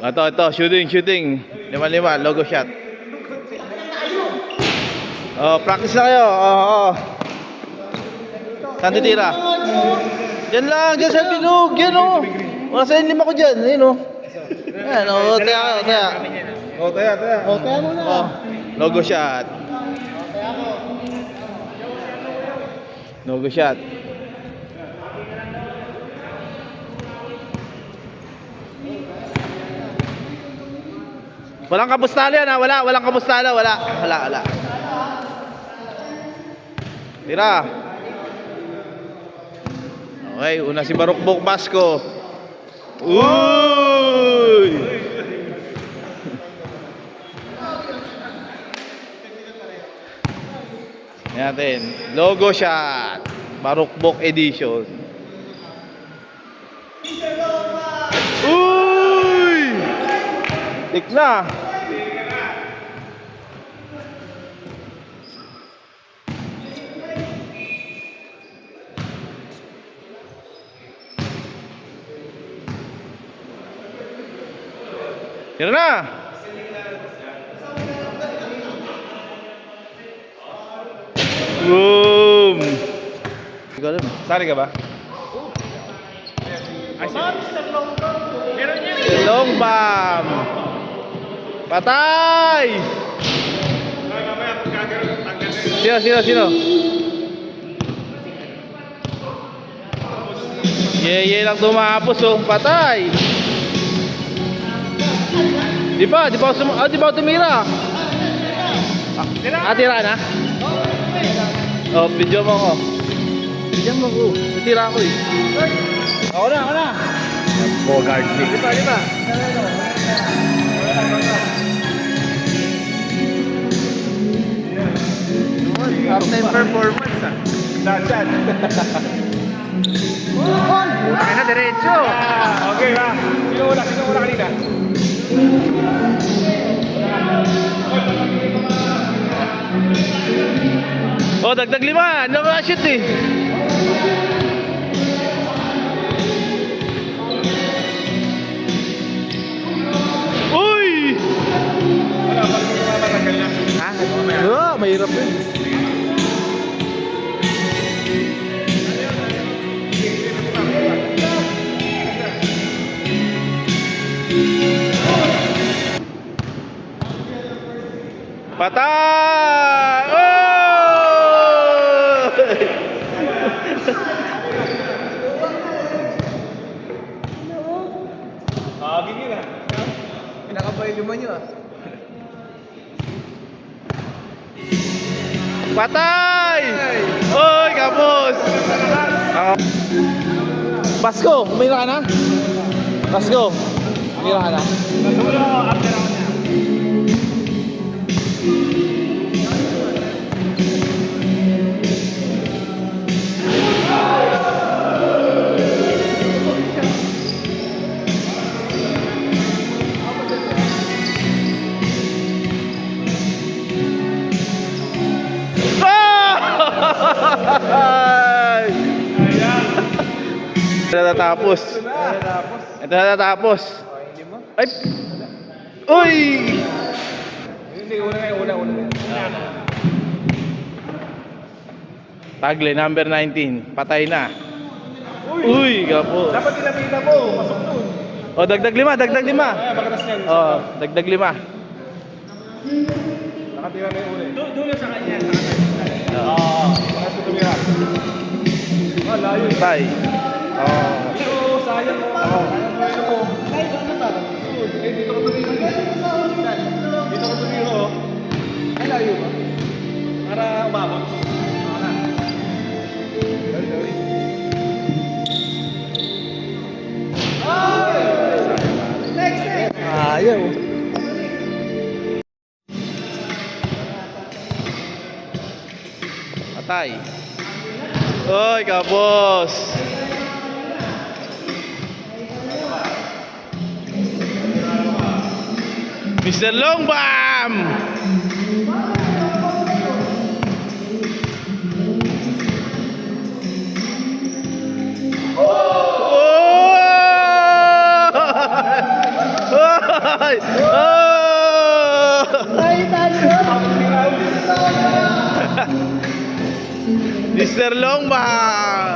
Ito, shooting. Lima, logo shot. Oh, practice na kayo. Oo. Saan titira? Diyan lang, diyan sa bilog. Diyan o. Wala sa lima ko dyan. Ayun o. Ayan o, taya. Taya muna. Oh, logo shot. Logo shot. Walang kabustalo yan ha. Walang kabustalo. Wala. Tira. Okay, una si Barukbok Basco. Uy! Natin. Logo shot. Barukbok edition. Uy! Tik na. Tira na. Boom. Sari ka ba? Long bomb. Patay. Sino? Ye lang tumapos oh. Patay. Di ba tumira? Tira na? Oh, video mo ko. Tira ako eh. Ako na. Bogart mix. Di ba? Half-time performance ah. Dadan. Buti na diretso. Okay ba? Sino una kanina? Oh, dagdag 5. Naka-shoot eh. Uy! Ha? Mahirap yun. Patay! Oh! Gini na. Pinakabay 5 nyo ah. Patay! Oy, kapos! Pasko, umira ka na? Pasko, umira ka na? Nasulo ako after ako niya. Ito na natapos. Ay! Uy! Hindi, una. Tagle, number 19. Patay na. Uy, gapo. Dapat tinapita mo, pasok dun. Oh, dagdag 5. Ay, pagkatas niyan. Oh, dagdag 5. Nakatira na yung uli. Dulo sa kanya. Pakas ko tumira. Layo. Patay. Oh. Oo, sayang mo. Sayang mo. Ay, ano ba? Dito ko tumira. Dito ko tumira. Ay, layo ba? Para umabot. Sorry. Next. Ayaw. Patay. Oy, kabos. Mr. Longbam. Oh! Ay! Oh! Ay, tayo. Mr. Longba!